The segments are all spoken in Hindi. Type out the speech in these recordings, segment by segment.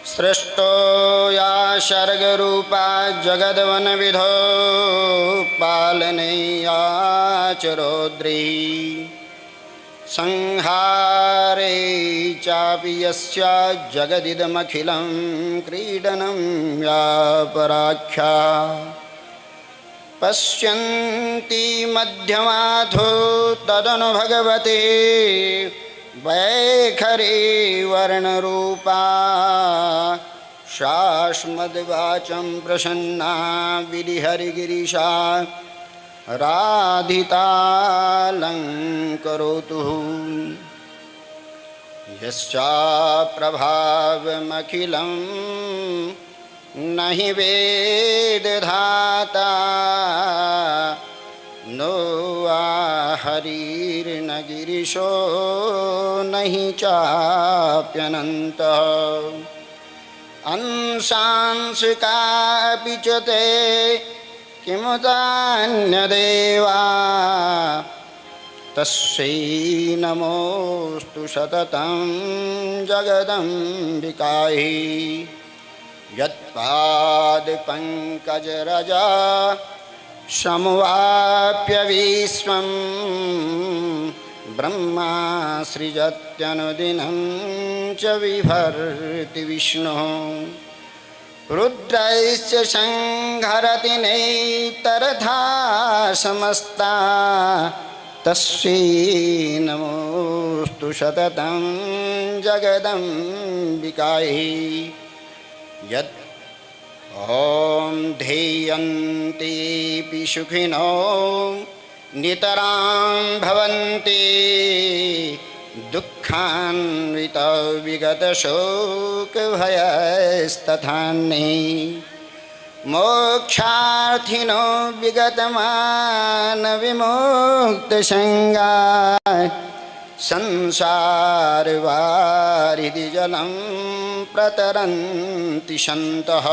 सृष्टो या सर्गरूपा जगद्वनविधो पालनेया च रौद्री संहारे चापि यस्या जगदिदमखिलं क्रीडनं या पराख्या पश्यन्ति मध्यमाथो तदनु भगवते वैखरी वर्णरूपा शाश्मद्वाचं प्रसन्ना विधिहरिगिरिशा राधितालङ्करोतु यस्या प्रभावमखिलं न हि वेदधाता नो वा हरिर्न गिरिशो न हि चाप्यनन्तः अंशांशिकापि च ते किमुतान्यदेवा तस्यै नमोऽस्तु सततं जगदम्बिकायै यत्पादपङ्कजरजा समवाप्य विश्वं ब्रह्मा सृजत्यनुदिनं च बिभर्ति विष्णुः रुद्रैश्च संहरति नैतरथा समस्ता तस्यै नमोऽस्तु सततं जगदम्बिकायै यत् ॐ ध्येयन्तेऽपि सुखिनो नितरां भवन्ति दुःखान्वितो विगतशोकभयस्तथान्ये मोक्षार्थिनो विगतमानविमुक्तसङ्गा संसारवारिधि जलं प्रतरन्ति सन्तः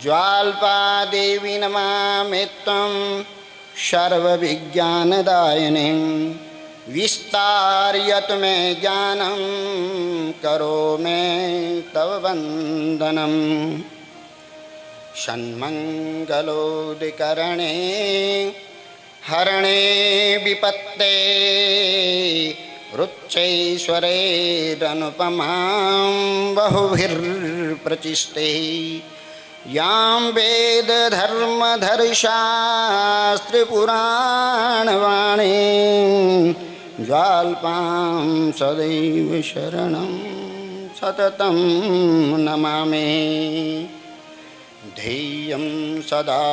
ज्वाल्पादेवी नमामि त्वं सर्वविज्ञानदायिनीं विस्तारयतु मे ज्ञानं करोमि तव वन्दनं षण्मङ्गलोदकरणे हरणे विपत्ते रुच्चैश्वरैरनुपमां बहुभिर्प्रचिष्टे यां वेदधर्मधर्मशास्त्रपुराणवाणीं ज्वाल्पां सदैव शरणं सततं नमामि ध्येयं सदा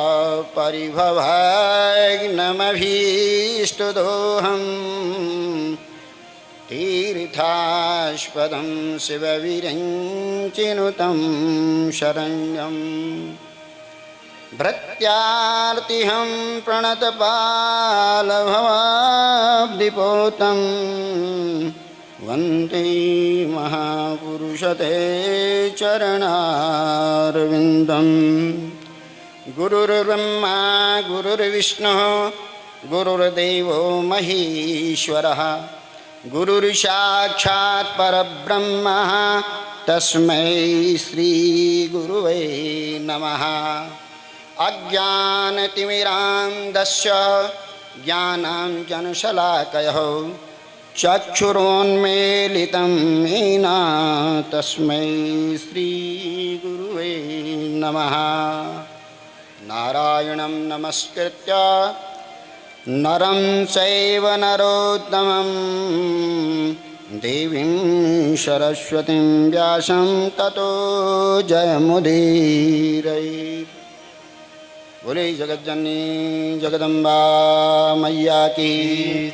परिभवाग्नमभीष्टदोहं तीर्थास्पदं शिवविरञ्चिनुतं शरण्यं भृत्यार्तिहं प्रणतपालभवाब्धिपोतं वन्दे महापुरुषते चरणारविन्दं गुरुर्ब्रह्मा गुरुर्विष्णुः गुरुर्देवो महेश्वरः गुरुर्साक्षात् परब्रह्म तस्मै श्रीगुरुवे नमः अज्ञानतिमिरान्धस्य ज्ञानाञ्जनशलाकयः चक्षुरोन्मीलितं येन तस्मै श्रीगुरुवे नमः नारायणं नमस्कृत्य नरं चैव नरोत्तमं देवीं सरस्वतीं व्यासं ततो जयमुदीरये। बोले जगज्जननी जगदम्बा मैया की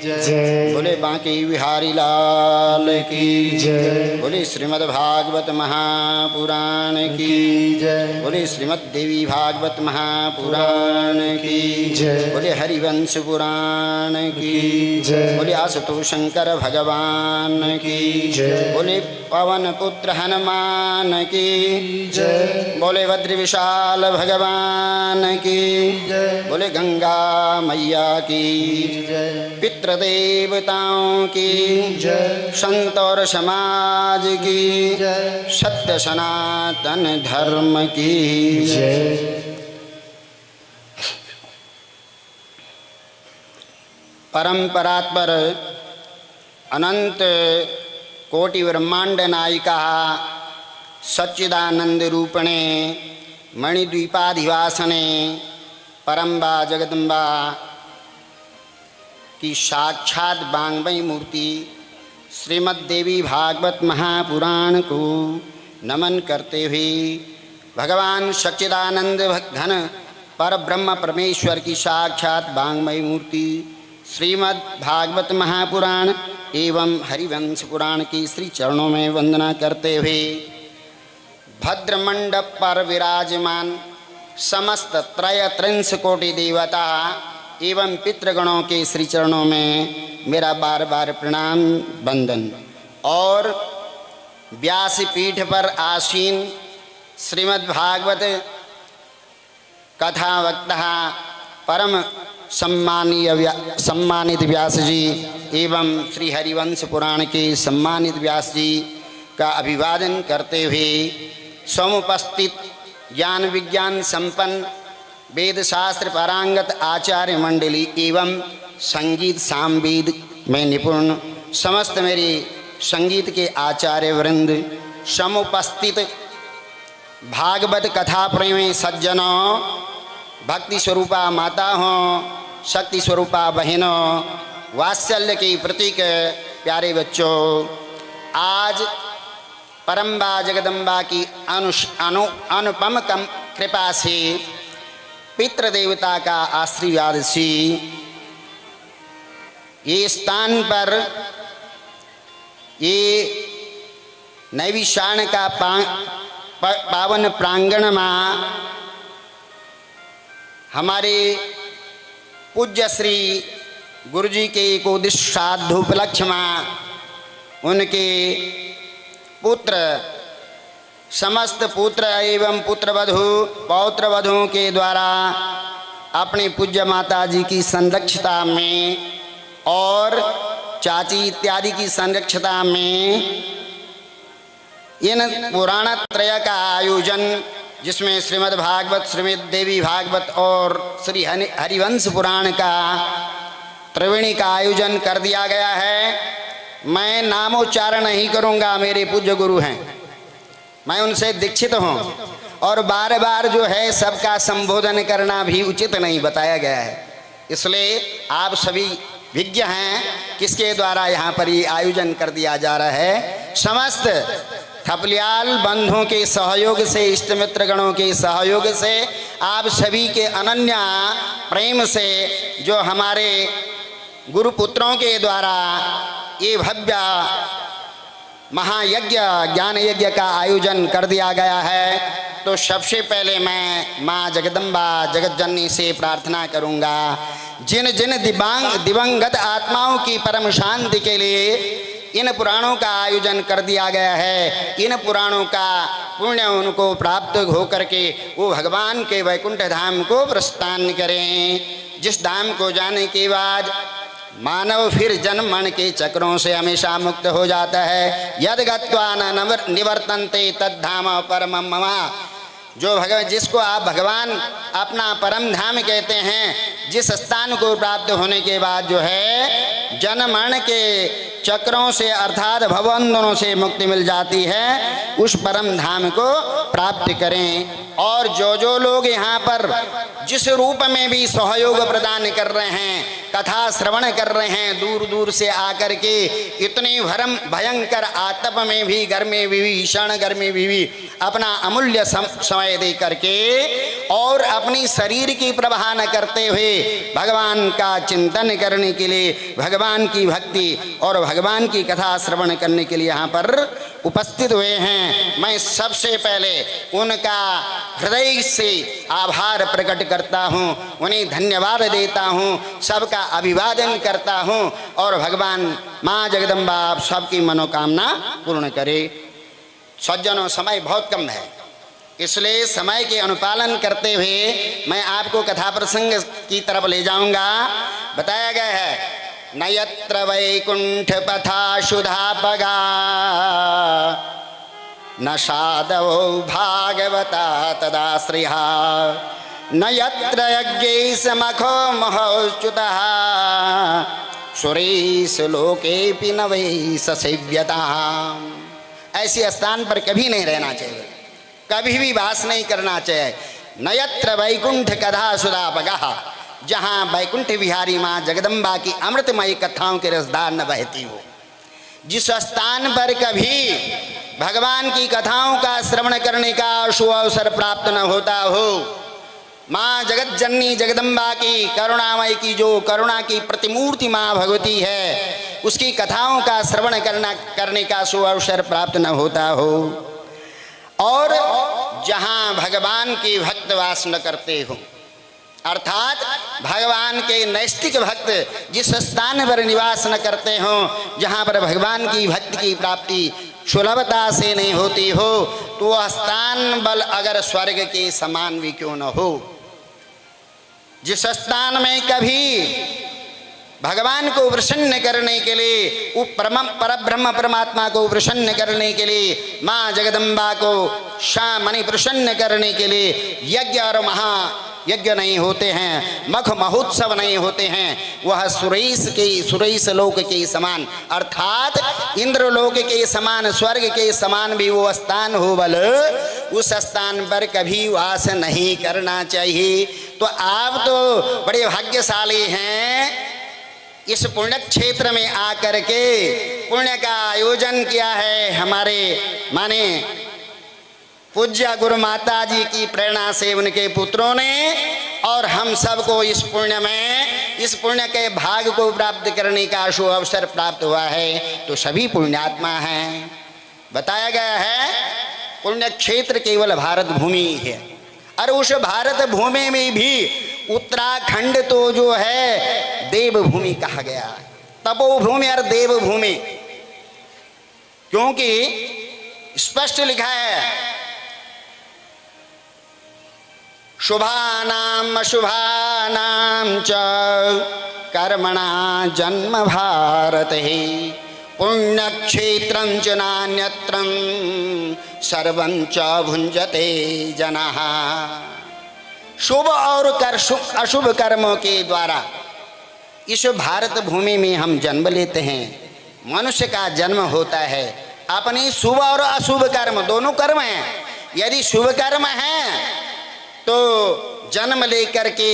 जय। बोले बांके बिहारी लाल की जय। बोले श्रीमद्भागवत महापुराण की जय। बोले श्रीमद्देवी भागवत महापुराण की जय। बोले हरिवंश पुराण की जय। बोले आशुतोष शंकर भगवान की जय। बोले पवन पुत्र हनुमान की जय। बोले बद्री विशाल भगवान की बोले गंगा मैया की पितृदेवताओं की संत और समाज की सत्य सनातन धर्म की परंपरात्पर अनंत कोटि ब्रह्मांड नायिका सच्चिदानंद रूपणे मणिद्वीपाधिवासने परम्बा जगदम्बा की साक्षात वाङ्मयी मूर्ति श्रीमद् देवी भागवत महापुराण को नमन करते हुए भगवान सच्चिदानंद घन पर ब्रह्म परमेश्वर की साक्षात वाङ्मयी मूर्ति श्रीमद् भागवत महापुराण एवं हरिवंश पुराण की श्री चरणों में वंदना करते हुए भद्र मंडप पर विराजमान समस्त त्रयत्रिंश कोटि देवता एवं पितृगणों के श्री चरणों में मेरा बार बार प्रणाम वंदन और व्यासपीठ पर आसीन श्रीमद् भागवत कथा वक्ता परम सम्मानित व्यास जी एवं श्री हरिवंश पुराण के सम्मानित व्यास जी का अभिवादन करते हुए समुपस्थित ज्ञान विज्ञान संपन्न वेद शास्त्र पारंगत आचार्य मंडली एवं संगीत सामवेद में निपुण समस्त मेरे संगीत के आचार्य वृंद समुपस्थित भागवत कथा प्रेमी सज्जनों भक्ति स्वरूपा माता हों शक्ति स्वरूपा बहनों वात्सल्य की प्रतीक प्यारे बच्चों आज परम्बा जगदम्बा की अनुपम कृपा से पितृदेवता का आशीर्वाद से ये स्थान पर ये नैविशारण का पावन प्रांगण में हमारे पूज्य श्री गुरु जी के एक उद्दिष्ट श्राद्ध उपलक्ष्य में उनके पुत्र समस्त पुत्र एवं पुत्रवधू पौत्रवधुओं के द्वारा अपनी पूज्य माता जी की संरक्षता में और चाची इत्यादि की संरक्षता में इन पुराण त्रय का आयोजन जिसमें श्रीमद् भागवत श्रीमद् देवी भागवत और श्री हरिवंश पुराण का त्रिवेणी का आयोजन कर दिया गया है। मैं नामोच्चारण नहीं करूंगा, मेरे पूज्य गुरु हैं, मैं उनसे दीक्षित हूं और बार बार जो है सबका संबोधन करना भी उचित नहीं बताया गया है, इसलिए आप सभी विज्ञ हैं किसके द्वारा यहाँ पर ये आयोजन कर दिया जा रहा है। समस्त थपलियाल बंधुओं के सहयोग से इष्ट मित्र गणों के सहयोग से आप सभी के अनन्य प्रेम से जो हमारे गुरुपुत्रों के द्वारा ये भव्य महायज्ञ ज्ञान यज्ञ का आयोजन कर दिया गया है, तो सबसे पहले मैं माँ जगदम्बा जगत जननी से प्रार्थना करूँगा जिन जिन दिवंगत आत्माओं की परम शांति के लिए इन पुराणों का आयोजन कर दिया गया है, इन पुराणों का पुण्य उनको प्राप्त हो करके वो भगवान के वैकुंठ धाम को प्रस्थान करें, जिस धाम को जाने के बाद मानव फिर जन्म मरण के चक्रों से हमेशा मुक्त हो जाता है। यद गत्वा न निवर्तन्ते तद्धाम परमं मम, जो भगवान जिसको आप भगवान अपना परम धाम कहते हैं, जिस स्थान को प्राप्त होने के बाद जो है जन्म मरण के चक्रों से अर्थात भवबंधनों से मुक्ति मिल जाती है, उस परम धाम को प्राप्त करें। और जो लोग यहाँ पर जिस रूप में भी सहयोग प्रदान कर रहे हैं, कथा श्रवण कर रहे हैं, दूर दूर से आकर के इतनी भयंकर आतप में भी, गर्मी भी, भीषण गर्मी भी अपना अमूल्य समय दे करके और अपनी शरीर की प्रवाह न करते हुए भगवान का चिंतन करने के लिए, भगवान की भक्ति और भगवान की कथा श्रवण करने के लिए यहाँ पर उपस्थित हुए हैं। मैं सबसे पहले उनका हृदय से आभार प्रकट करता हूँ, उन्हें धन्यवाद देता हूँ, सबका अभिवादन करता हूँ और भगवान माँ जगदम्बा आप सबकी मनोकामना पूर्ण करे। सज्जनों, समय बहुत कम है इसलिए समय के अनुपालन करते हुए मैं आपको कथा प्रसंग की तरफ ले जाऊंगा। बताया गया है न यत्र वैकुंठ पथा सुधापगा न साधवो भागवता तदाश्रया न यत्र यज्ञैर्मखो महोच्युतः सुरेश लोकेऽपि न वै ससेव्यता। ऐसे स्थान पर कभी नहीं रहना चाहिए, कभी भी वास नहीं करना चाहिए। न यत्र वैकुंठ कथा सुधापगः, जहाँ वैकुंठ विहारी माँ जगदम्बा की अमृतमयी कथाओं के रसधार न बहती हो। जिस स्थान पर कभी भगवान की कथाओं का श्रवण करने का शुभ अवसर प्राप्त न होता हो, माँ जगत जननी जगदम्बा की करुणामय की जो करुणा की प्रतिमूर्ति माँ भगवती है, उसकी कथाओं का श्रवण करने का शुभ अवसर प्राप्त न होता हो, और जहाँ भगवान के भक्त वास न करते हो, अर्थात भगवान के नैष्ठिक भक्त जिस स्थान पर निवास न करते हो, जहाँ पर भगवान की भक्ति की प्राप्ति सुलभता से नहीं होती हो, तो वह स्थान बल अगर स्वर्ग के समान भी क्यों न हो। जिस स्थान में कभी भगवान को प्रसन्न करने के लिए, परब्रह्म परमात्मा को प्रसन्न करने के लिए, माँ जगदम्बा को शामनि प्रसन्न करने के लिए यज्ञ और महायज्ञ नहीं होते हैं, मख महोत्सव नहीं होते हैं, वह सुरेश लोक के समान, अर्थात इंद्रलोक के समान, स्वर्ग के समान भी वो स्थान हो बल, उस स्थान पर कभी वास नहीं करना चाहिए। तो आप तो बड़े भाग्यशाली हैं, इस पुण्य क्षेत्र में आकर के पुण्य का आयोजन किया है हमारे माने पूज्य गुरु माता जी की प्रेरणा से उनके पुत्रों ने, और हम सबको इस पुण्य में, इस पुण्य के भाग को प्राप्त करने का शुभ अवसर प्राप्त हुआ है, तो सभी पुण्यात्मा हैं। बताया गया है पुण्य क्षेत्र केवल भारत भूमि है, और उस भारत भूमि में भी उत्तराखंड तो जो है देवभूमि कहा गया, तपोभूमि और देवभूमि, क्योंकि स्पष्ट लिखा है शुभानाम अशुभानाम च कर्मणा जन्म भारत ही पुण्यक्षेत्रं च नान्यत्रं सर्वं च भुंजते जनाः। शुभ और अशुभ कर्मों के द्वारा इस भारत भूमि में हम जन्म लेते हैं, मनुष्य का जन्म होता है। अपने शुभ और अशुभ कर्म दोनों कर्म हैं। यदि शुभ कर्म है तो जन्म लेकर के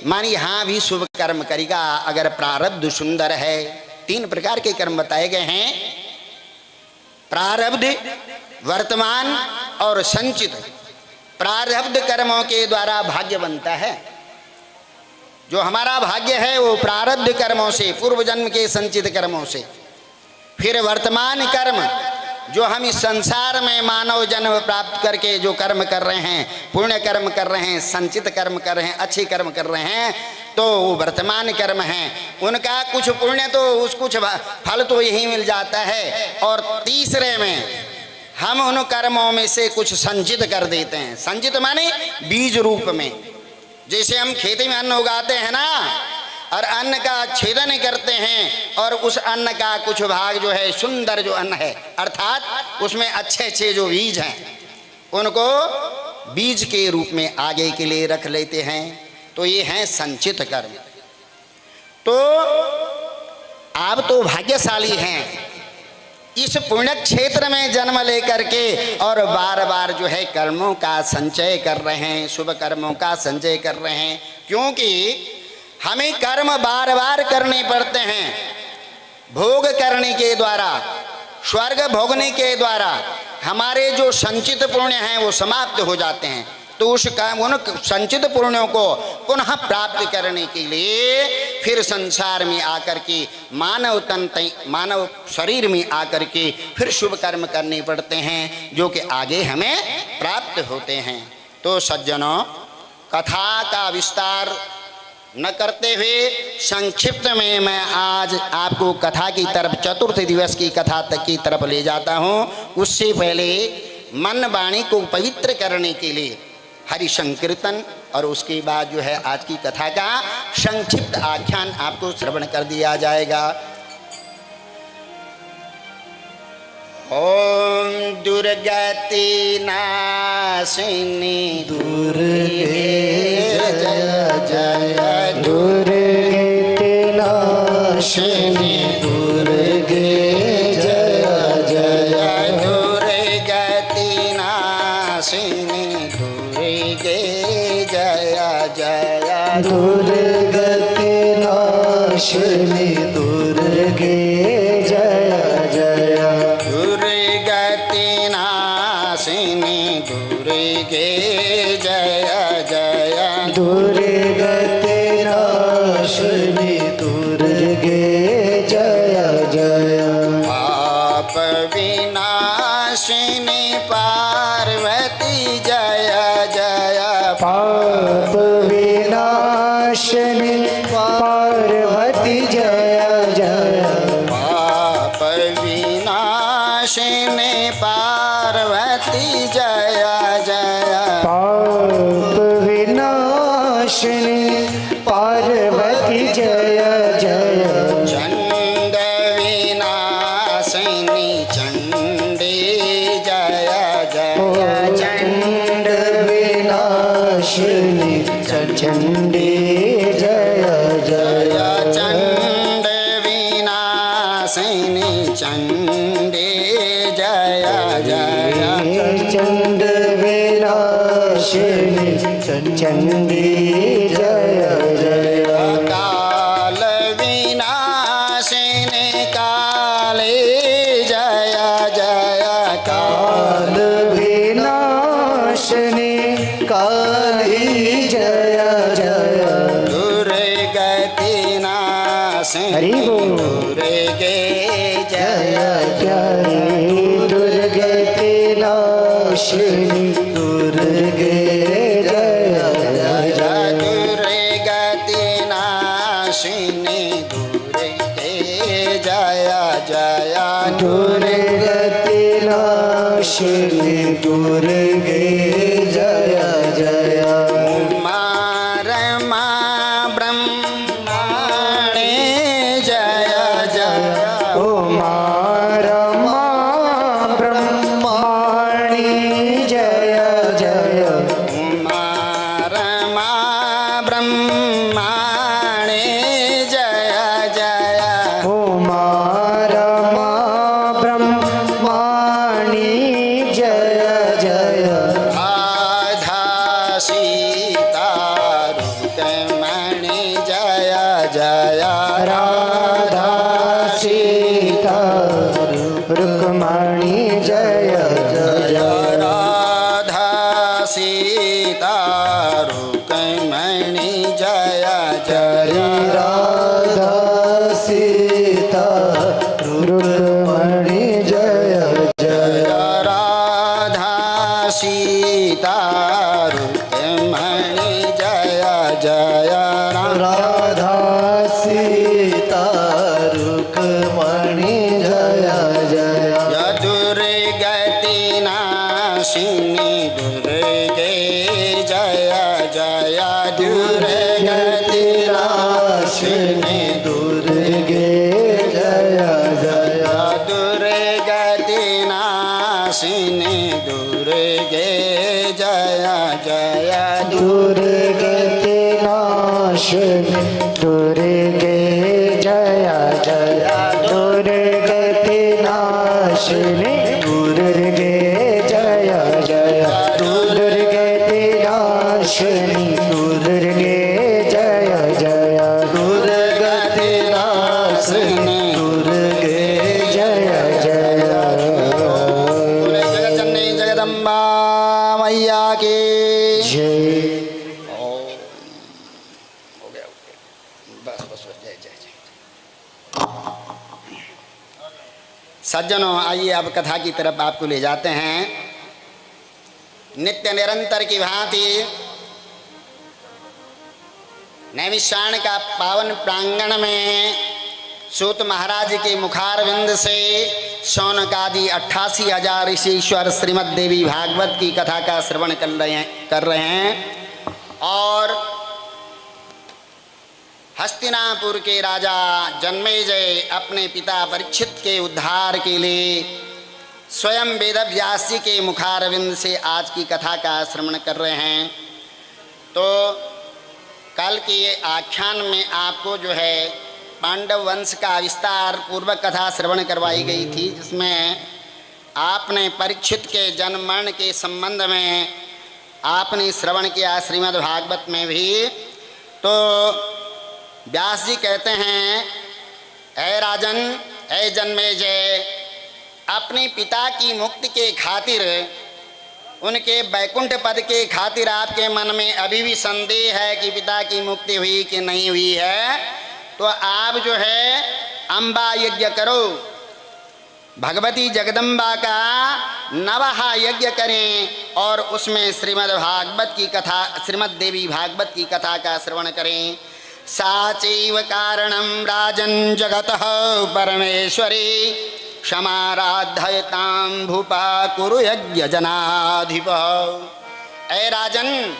मानी हाँ भी शुभ कर्म करेगा। अगर प्रारब्ध सुंदर है, 3 प्रकार के कर्म बताए गए हैं, प्रारब्ध, वर्तमान और संचित। प्रारब्ध कर्मों के द्वारा भाग्य बनता है। जो हमारा भाग्य है वो प्रारब्ध कर्मों से, पूर्व जन्म के संचित कर्मों से। फिर वर्तमान कर्म, जो हम इस संसार में मानव जन्म प्राप्त करके जो कर्म कर रहे हैं, पुण्य कर्म कर रहे हैं, संचित कर्म कर रहे हैं, अच्छे कर्म कर रहे हैं, तो वो वर्तमान कर्म हैं। उनका कुछ पुण्य तो कुछ फल तो यही मिल जाता है। और तीसरे में हम उन कर्मों में से कुछ संचित कर देते हैं। संचित माने बीज रूप में। जैसे हम खेती में अन्न उगाते हैं ना, और अन्न का छेदन करते हैं, और उस अन्न का कुछ भाग जो है सुंदर जो अन्न है, अर्थात उसमें अच्छे अच्छे जो बीज हैं, उनको बीज के रूप में आगे के लिए रख लेते हैं। तो ये हैं संचित कर्म। तो आप तो भाग्यशाली हैं, इस पुण्य क्षेत्र में जन्म लेकर के और बार बार जो है कर्मों का संचय कर रहे हैं, शुभ कर्मों का संचय कर रहे हैं। क्योंकि हमें कर्म बार बार करने पड़ते हैं। भोग करने के द्वारा, स्वर्ग भोगने के द्वारा हमारे जो संचित पुण्य हैं वो समाप्त हो जाते हैं। तो उन संचित पुण्यों को पुनः प्राप्त करने के लिए फिर संसार में आकर के मानव शरीर में आकर के फिर शुभ कर्म करने पड़ते हैं, जो कि आगे हमें प्राप्त होते हैं। तो सज्जनों, कथा का विस्तार न करते हुए संक्षिप्त में मैं आज आपको कथा की तरफ, चतुर्थ दिवस की कथा तक की तरफ ले जाता हूँ। उससे पहले मन वाणी को पवित्र करने के लिए हरि संकीर्तन और उसके बाद जो है आज की कथा का संक्षिप्त आख्यान आपको श्रवण कर दिया जाएगा। ओम दुर्गति नाशिनी दुर्गे जय जय दुर्गति नाशिनी दुर्गे जय जय दुर्गति नाशिनी दुर्गे जय जय दुर्गति नाशिनी दुर्गे जय जय दुर्गति नाशिनी दुर्गे जय जय दुर्गति नाशिनी दुर्गे जय जय पाप विनाशिनी पार्वती जय जय पाप विनाशिनी पार्वती जय जय पाप विनाशिनी पार्वती जय जय पाप विनाशिनी पार्वती जय जय चंड विनाशिनी चंडी जय जय चंड विनाशिनी चंडी जय जय चंड विनाशिनी चंडी जय जय चंड विनाशिनी चंडी जय जय काल विनाशिनी काले जय जय काल विनाशिनी काली जय जय दुर्गति नाशिनी हरि बोल। दुर्गे जय जय जय दुर्गति नाशिनी दुर्गे जय जय दुर्गति नाशिनी दुर्गे जय जय दुर्गति नाशिनी दुर्गे जय जय रमा ब्रह्माणे जय जय ओ रमा ब्रह्माणी जय जय रमा ब्रह्माणे जय जय ओ रमा ब्रह्माणी जय जय राधा सीता रुक्मणी जय जय राधा सीता रुक्मणी जय जय राधा सीता रुक्मणी जय जय राधा सीता रुक्मणी जय जय राधा सीता रुक्मणी जय जय राधा सीता रुक्मणी जय जय दुर्गति नाशिनी दुर्गे जय जय दुर्गति नाशिनी दुर्गे जय जय दुर्गति नाशिनी दुर्गे जय जय दुर्गति नाशिनी दुर्गे जय जय दुर्गति नाशिनी दुर्गे जय जय दुर्गति नाशिनी दुर्गे जय जय दुर्गति नाशिनी दुर्गे जय जय बोले जगत जननी जगदम्बा मैया की जय हो गया बस बस बस जय जय जय सज्जनों आइए अब कथा की तरफ आपको ले जाते हैं। नित्य निरंतर की भांति नैमिषारण्य का पावन प्रांगण में सूत महाराज के मुखारविंद से शौनकादि 88,000 ऋषीश्वर श्रीमद् देवी भागवत की कथा का श्रवण कर रहे हैं। और हस्तिनापुर के राजा जन्मेजय अपने पिता परीक्षित के उद्धार के लिए स्वयं वेदव्यास जी के मुखारविंद से आज की कथा का श्रवण कर रहे हैं। तो कल के आख्यान में आपको जो है पांडव वंश का विस्तार पूर्वक कथा श्रवण करवाई गई थी, जिसमें आपने परीक्षित के जन्म मरण के संबंध में आपने श्रवण किया श्रीमद् भागवत में भी। तो व्यास जी कहते हैं, ऐ राजन, ऐ जन्मेजय, अपने पिता की मुक्ति के खातिर, उनके वैकुंठ पद के खातिर आपके मन में अभी भी संदेह है कि पिता की मुक्ति हुई कि नहीं हुई है, तो आप जो है अम्बा यज्ञ करो, भगवती जगदम्बा का नवहा यज्ञ करें और उसमें श्रीमद् भागवत की कथा, श्रीमद् देवी भागवत की कथा का श्रवण करें। साचैव कारणं राजन् जगतः परमेश्वरी क्षमाराधयतां भूपा कुरु यज्ञ जनाधिप। ऐ राजन,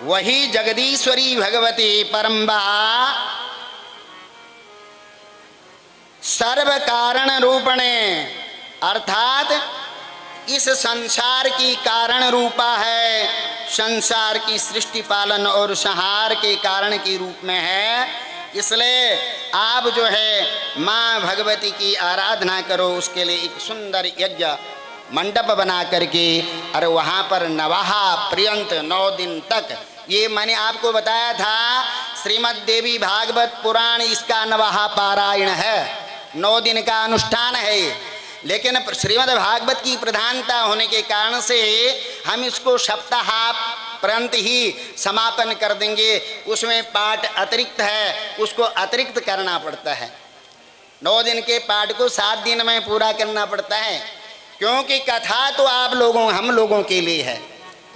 वही जगदीश्वरी भगवती परम्बा सर्व कारण रूपणे, अर्थात इस संसार की कारण रूपा है, संसार की सृष्टि पालन और संहार के कारण के रूप में है। इसलिए आप जो है माँ भगवती की आराधना करो, उसके लिए एक सुंदर यज्ञ मंडप बना करके और वहाँ पर नवाहा पर्यंत 9 दिन तक, ये मैंने आपको बताया था श्रीमद् देवी भागवत पुराण, इसका नवाहा पारायण है, 9 दिन का अनुष्ठान है। लेकिन श्रीमद् भागवत की प्रधानता होने के कारण से हम इसको सप्ताह पर्यंत ही समापन कर देंगे। उसमें पाठ अतिरिक्त है, उसको अतिरिक्त करना पड़ता है। 9 दिन के पाठ को 7 दिन में पूरा करना पड़ता है, क्योंकि कथा तो आप लोगों, हम लोगों के लिए है।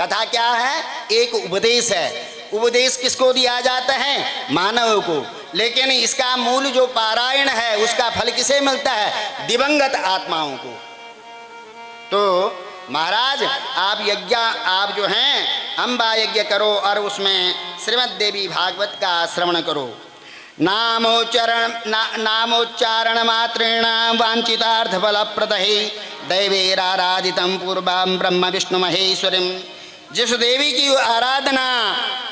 कथा क्या है? एक उपदेश है। उपदेश किसको दिया जाता है? मानव को। लेकिन इसका मूल जो पारायण है, उसका फल किसे मिलता है? दिवंगत आत्माओं को। तो महाराज आप जो हैं अम्बा यज्ञ करो और उसमें श्रीमद् देवी भागवत का श्रवण करो। नामोच्चारण मात्रेण वांछितार्थ फल प्रदहि दैवेराराधितं पूर्वं ब्रह्म विष्णु महेश्वरीं। जिस देवी की आराधना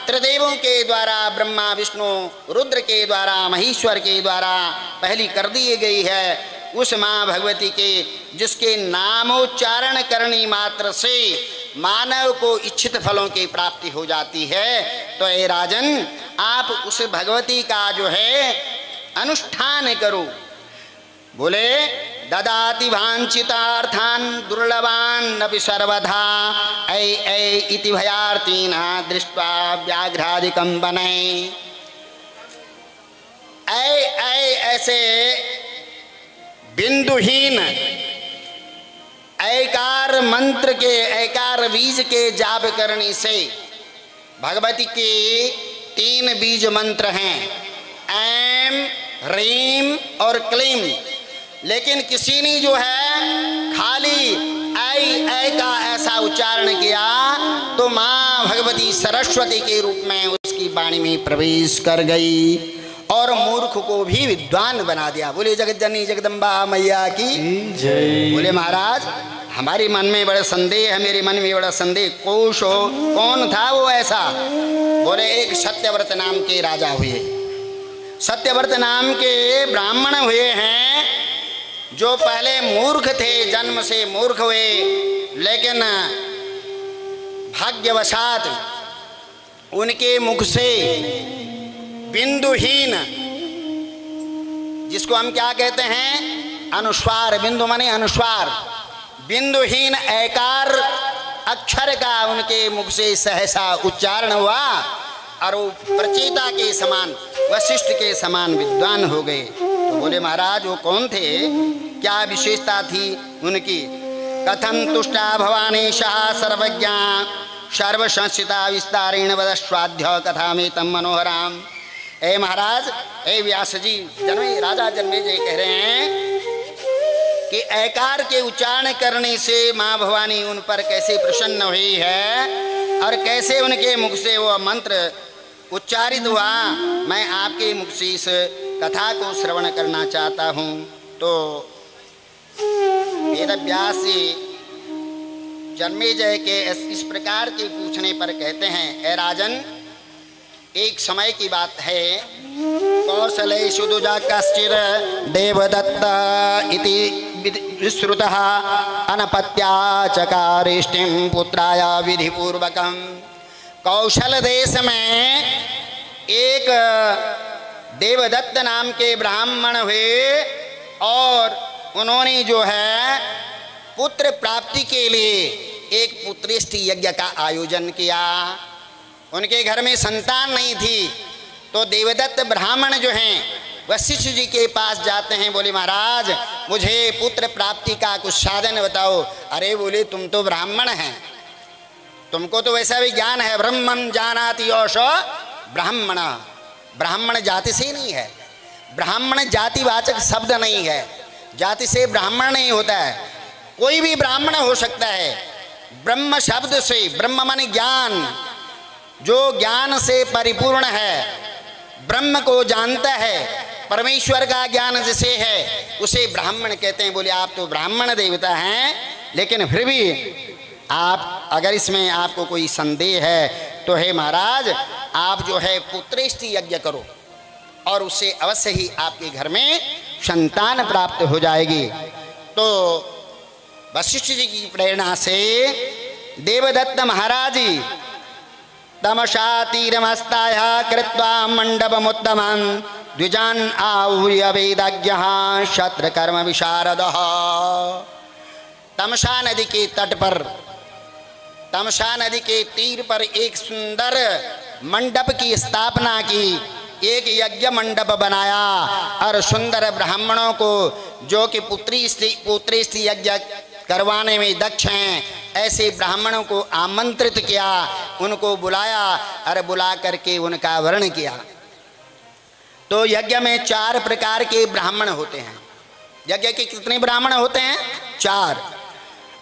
त्रिदेवों के द्वारा, ब्रह्मा विष्णु रुद्र के द्वारा, महेश्वर के द्वारा पहली कर दी गई है, उस माँ भगवती के जिसके नामोच्चारण करने मात्र से मानव को इच्छित फलों की प्राप्ति हो जाती है। तो ए राजन, आप उस भगवती का जो है अनुष्ठान करो। बोले ददाति वांछितार्थान दुर्लभान अपि सर्वधा ऐ ऐ इति भयार्थिना दृष्ट्वा व्याघ्रादिकं वनै। ऐ ऐ ऐसे बिंदुहीन ऐकार मंत्र के, ऐकार बीज के जाप करने से, भगवती के 3 बीज मंत्र हैं, ऐम, ह्रीम और क्लीम। लेकिन किसी ने जो है खाली ऐ का ऐसा उच्चारण किया तो माँ भगवती सरस्वती के रूप में उसकी वाणी में प्रवेश कर गई और मूर्ख को भी विद्वान बना दिया। बोले जगत जननी जगदम्बा मैया की जय। बोले महाराज, हमारे मन में बड़ा संदेह है, मेरे मन में बड़ा संदेह, कौन था वो ऐसा? बोले एक सत्यव्रत नाम के राजा हुए, सत्यव्रत नाम के ब्राह्मण हुए हैं, जो पहले मूर्ख थे, जन्म से मूर्ख हुए, लेकिन भाग्यवशात उनके मुख से बिंदुहीन, जिसको हम क्या कहते हैं? अनुस्वार। बिंदु माने अनुस्वार। बिंदुहीन ऐकार अक्षर का उनके मुख से सहसा उच्चारण हुआ और वो प्रचेता के समान, वशिष्ठ के समान विद्वान हो गए। तो बोले महाराज, वो कौन थे? क्या विशेषता थी उनकी? कथम तुष्टा भवानी शाह सर्वज्ञा सर्वसंस्थिता विस्तारेण वदस्वाध्य कथा में तम मनोहराम। ए महाराज, ए व्यास जी, राजा जन्मेजय कह रहे हैं कि ऐकार के उच्चारण करने से माँ भवानी उन पर कैसे प्रसन्न हुई है और कैसे उनके मुख से वो मंत्र उच्चारित हुआ, मैं आपके मुख से इस कथा को श्रवण करना चाहता हूँ। तो वेदव्यास जी जन्मेजय के इस प्रकार के पूछने पर कहते हैं, ए राजन, एक समय की बात है, कौशले सुदुजा कश्चिर देवदत्त इति विश्रुतः अनपत्या चकारिष्टिं पुत्राया विधिपूर्वकम्। कौशल देश में एक देवदत्त नाम के ब्राह्मण हुए और उन्होंने जो है पुत्र प्राप्ति के लिए एक पुत्रेष्टि यज्ञ का आयोजन किया। उनके घर में संतान नहीं थी, तो देवदत्त ब्राह्मण जो हैं वशिष्ठ जी के पास जाते हैं, बोले महाराज मुझे पुत्र प्राप्ति का कुछ साधन बताओ। अरे बोले तुम तो ब्राह्मण हैं, तुमको तो वैसा भी ज्ञान है, ब्रह्मं जानाति यौषो ब्राह्मण। ब्राह्मण जाति से नहीं है, ब्राह्मण जातिवाचक शब्द नहीं है, जाति से ब्राह्मण नहीं होता है, कोई भी ब्राह्मण हो सकता है। ब्रह्म शब्द से, ब्रह्म माने ज्ञान, जो ज्ञान से परिपूर्ण है, ब्रह्म को जानता है, परमेश्वर का ज्ञान जिसे है उसे ब्राह्मण कहते हैं। बोले आप तो ब्राह्मण देवता हैं, लेकिन फिर भी आप अगर इसमें आपको कोई संदेह है तो हे महाराज आप जो है पुत्रेष्टि यज्ञ करो और उससे अवश्य ही आपके घर में संतान प्राप्त हो जाएगी। तो वशिष्ठ जी की प्रेरणा से देवदत्त महाराज तमसा तीरमस्ताय कृत्वा मंडपमुत्तमं द्विजान आहूय वेदज्ञः क्षत्रकर्म विशारदः। तमसा नदी के तट पर, तमसा नदी के तीर पर एक सुंदर मंडप की स्थापना की, एक यज्ञ मंडप बनाया और सुंदर ब्राह्मणों को जो कि पुत्रेष्टि यज्ञ करवाने में दक्ष हैं ऐसे ब्राह्मणों को आमंत्रित किया, उनको बुलाया और बुला करके उनका वर्ण किया। तो यज्ञ में 4 प्रकार के ब्राह्मण होते हैं। यज्ञ के कितने ब्राह्मण होते हैं? 4।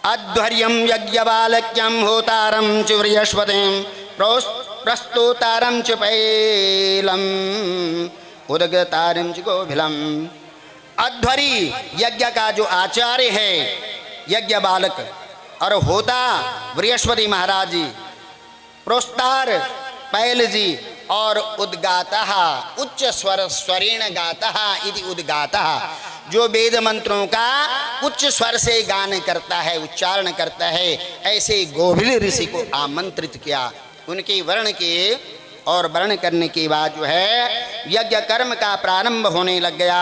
अध्वर्यं यज्ञबालक्यं होतारं च बृहस्पतिं प्रस्तोतारं च पैलम उदगतारं च गोभिलम। अध्वरी यज्ञ का जो आचार्य है, यज्ञ बालक, और होता बृहस्पति महाराज जी, प्रोस्तार पैल जी, और उद्गातः उच्च स्वरेण गातः इति उद्गातः, जो वेद मंत्रों का उच्च स्वर से गान करता है, उच्चारण करता है, ऐसे गोभिल ऋषि को आमंत्रित किया। उनके वर्ण के और वर्ण करने के बाद जो है यज्ञ कर्म का प्रारंभ होने लग गया।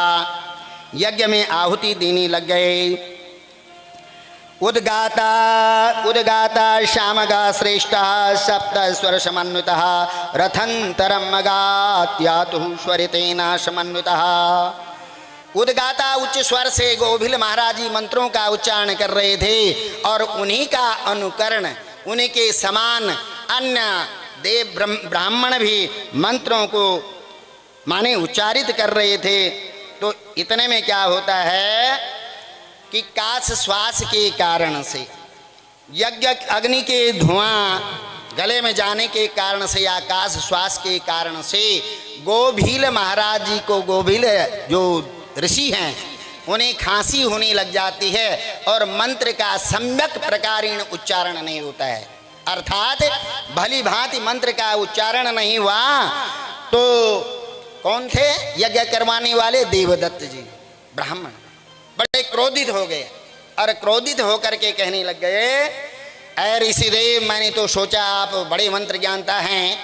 यज्ञ में आहुति देने लग गए। उद्गाता उद्गाता श्यामगा श्रेष्ठः सप्त स्वर समन्वितः रथंतरम गात्यातुः स्वरितेन समन्वितः। उद्गाता उच्च स्वर से गोभिल महाराज जी मंत्रों का उच्चारण कर रहे थे और उन्हीं का अनुकरण, उन्हीं के समान अन्य देव ब्राह्मण भी मंत्रों को माने उच्चारित कर रहे थे। तो इतने में क्या होता है कि काश श्वास के कारण से, यज्ञ अग्नि के धुआं गले में जाने के कारण से, आकाश श्वास के कारण से गोभिल महाराज जी को, गोभिल जो ऋषि हैं, उन्हें खांसी होने लग जाती है और मंत्र का सम्यक प्रकारेण उच्चारण नहीं होता है, अर्थात भली भांति मंत्र का उच्चारण नहीं हुआ। तो कौन थे यज्ञ करवाने वाले? देवदत्त जी ब्राह्मण बड़े क्रोधित हो गए और क्रोधित होकर के कहने लग गए, ऐ ऋषिदेव, मैंने तो सोचा आप बड़े मंत्र ज्ञानता हैं,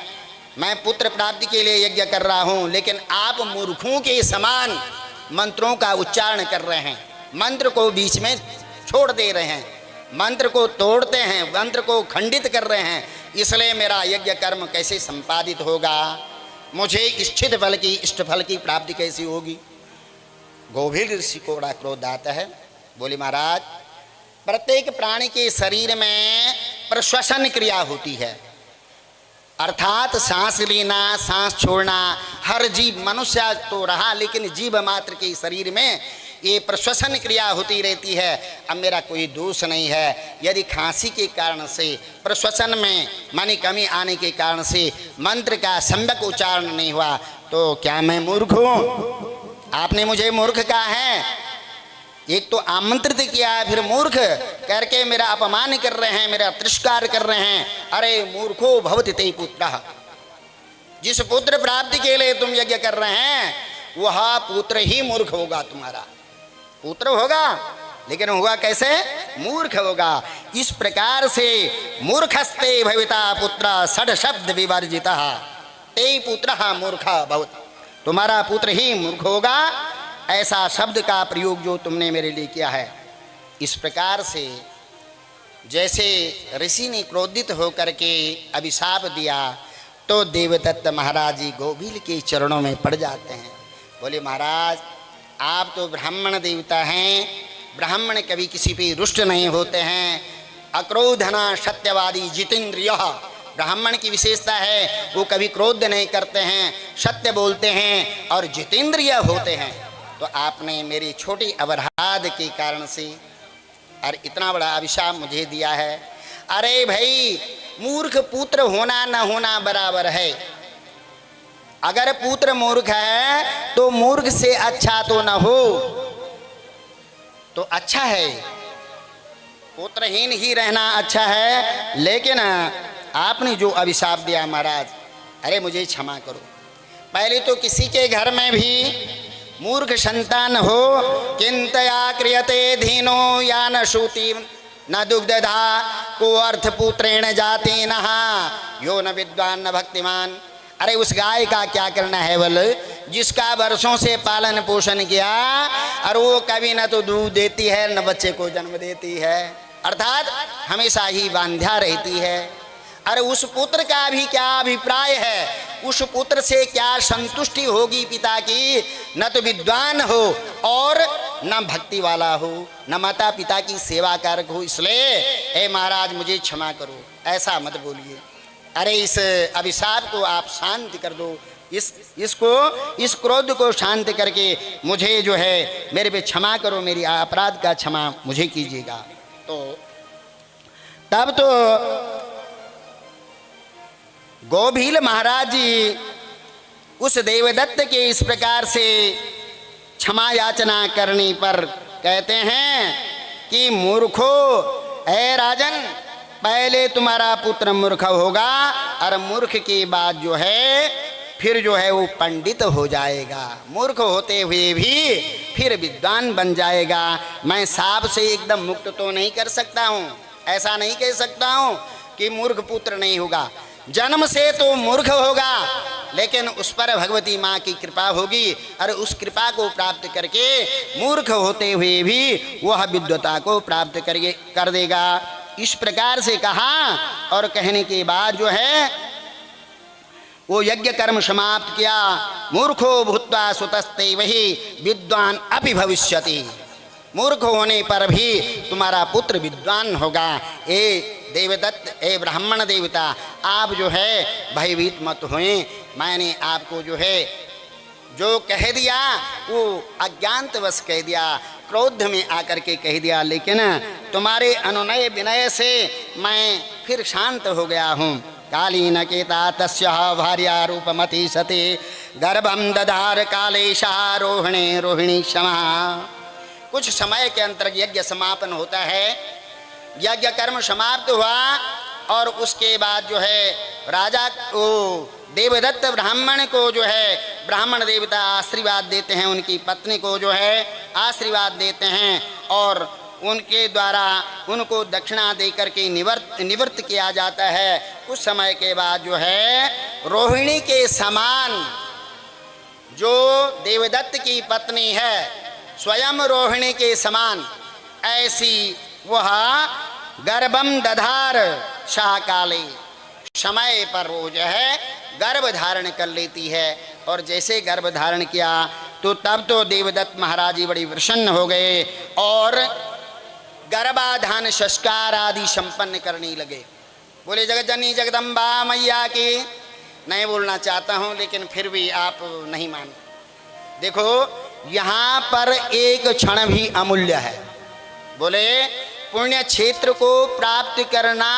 मैं पुत्र प्राप्ति के लिए यज्ञ कर रहा हूं, लेकिन आप मूर्खों के समान मंत्रों का उच्चारण कर रहे हैं, मंत्र को बीच में छोड़ दे रहे हैं, मंत्र को तोड़ते हैं, मंत्र को खंडित कर रहे हैं, इसलिए मेरा यज्ञ कर्म कैसे संपादित होगा, मुझे इच्छित फल की, इष्ट फल की प्राप्ति कैसी होगी। गोभिल ऋषि को बड़ा क्रोध आता है। बोले महाराज, प्रत्येक प्राणी के शरीर में प्रश्वसन क्रिया होती है, अर्थात सांस लेना, सांस छोड़ना, हर जीव, मनुष्य तो रहा लेकिन जीव मात्र के शरीर में ये प्रश्वसन क्रिया होती रहती है। अब मेरा कोई दोष नहीं है, यदि खांसी के कारण से, प्रश्वसन में मानी कमी आने के कारण से मंत्र का सम्यक उच्चारण नहीं हुआ तो क्या मैं मूर्ख हूँ? आपने मुझे मूर्ख कहा है। एक तो आमंत्रित किया है, फिर मूर्ख करके मेरा अपमान कर रहे हैं, मेरा तिरस्कार कर रहे हैं। अरे मूर्खो भवति ते पुत्रः, जिस पुत्र प्राप्ति के लिए तुम यज्ञ कर रहे हैं वह पुत्र ही मूर्ख होगा। तुम्हारा पुत्र होगा लेकिन होगा कैसे? मूर्ख होगा। इस प्रकार से मूर्खस्ते भविता पुत्र षड शब्द विवर्जितः ते पुत्रः मूर्खा भवति, तुम्हारा पुत्र ही मूर्ख होगा। ऐसा शब्द का प्रयोग जो तुमने मेरे लिए किया है। इस प्रकार से जैसे ऋषि ने क्रोधित होकर के अभिशाप दिया तो देवदत्त महाराज जी गोभील के चरणों में पड़ जाते हैं। बोले महाराज आप तो ब्राह्मण देवता हैं, ब्राह्मण कभी किसी पे रुष्ट नहीं होते हैं। अक्रोधना सत्यवादी जितेंद्रिय, ब्राह्मण की विशेषता है वो कभी क्रोध नहीं करते हैं, सत्य बोलते हैं और जितेंद्रिय होते हैं। तो आपने मेरी छोटी अपराध के कारण से और इतना बड़ा अभिशाप मुझे दिया है। अरे भाई मूर्ख पुत्र होना न होना बराबर है। अगर पुत्र मूर्ख है तो मूर्ख से अच्छा तो न हो तो अच्छा है, पुत्रहीन ही रहना अच्छा है। लेकिन आपने जो अभिशाप दिया महाराज, अरे मुझे क्षमा करो। पहले तो किसी के घर में भी मूर्ख संतान हो, किंतया क्रियते धीनो या न श्रुति न दुग्धधा को अर्थ पुत्रेण जाति नहा यो न विद्वान न भक्तिमान। अरे उस गाय का क्या करना है बल, जिसका वर्षों से पालन पोषण किया और वो कभी न तो दूध देती है न बच्चे को जन्म देती है, अर्थात हमेशा ही बांध्या रहती है। अरे उस पुत्र का भी क्या अभिप्राय है, उस पुत्र से क्या संतुष्टि होगी पिता की? न तो विद्वान हो और न भक्ति वाला हो, न माता पिता की सेवा कारक हो। इसलिए ए महाराज मुझे क्षमा करो, ऐसा मत बोलिए। अरे इस अभिशाप को आप शांत कर दो, इस क्रोध को शांत करके मुझे जो है मेरे पे क्षमा करो, मेरी अपराध का क्षमा मुझे कीजिएगा। तो तब तो गोभील महाराज जी उस देवदत्त के इस प्रकार से क्षमा याचना करने पर कहते हैं कि मूर्खो, ऐ राजन, पहले तुम्हारा पुत्र मूर्ख होगा और मूर्ख के बाद जो है फिर जो है वो पंडित हो जाएगा। मूर्ख होते हुए भी फिर विद्वान बन जाएगा। मैं साप से एकदम मुक्त तो नहीं कर सकता हूँ, ऐसा नहीं कह सकता हूँ कि मूर्ख पुत्र नहीं होगा। जन्म से तो मूर्ख होगा लेकिन उस पर भगवती माँ की कृपा होगी और उस कृपा को प्राप्त करके मूर्ख होते हुए भी वह विद्वता को प्राप्त कर देगा। इस प्रकार से कहा और कहने के बाद जो है वो यज्ञ कर्म समाप्त किया। मूर्खो भूत्वा सुतस्ते वही विद्वान अपि भविष्यति, मूर्ख होने पर भी तुम्हारा पुत्र विद्वान होगा। ए देवदत्त, ए ब्राह्मण देवता, आप जो है भयभीत मत होएं। मैंने आपको जो है जो कह दिया वो अज्ञानवश कह दिया, क्रोध में आकर के कह दिया, लेकिन तुम्हारे अनुनय विनय से मैं फिर शांत हो गया हूँ। कालीन केता तस्या भार्या रूपमती सती गर्भम दधार कालेशा रोहिणी रोहिणी क्षमा। कुछ समय के अंतर यज्ञ समापन होता है, यज्ञ कर्म समाप्त हुआ और उसके बाद जो है राजा को देवदत्त ब्राह्मण को जो है ब्राह्मण देवता आशीर्वाद देते हैं, उनकी पत्नी को जो है आशीर्वाद देते हैं और उनके द्वारा उनको दक्षिणा देकर के निवृत्त किया जाता है। कुछ समय के बाद जो है रोहिणी के समान जो देवदत्त की पत्नी है, स्वयं रोहिणी के समान ऐसी वह गर्भम दधार शाहकाले, समय पर वो जो है गर्भ धारण कर लेती है। और जैसे गर्भ धारण किया तो तब तो देवदत्त महाराज जी बड़ी प्रसन्न हो गए और गर्भाधान संस्कार आदि संपन्न करने लगे। बोले जगज्जननी जगदम्बा मैया की। नहीं बोलना चाहता हूँ लेकिन फिर भी आप नहीं मान। देखो यहाँ पर एक क्षण भी अमूल्य है। बोले पुण्य क्षेत्र को प्राप्त करना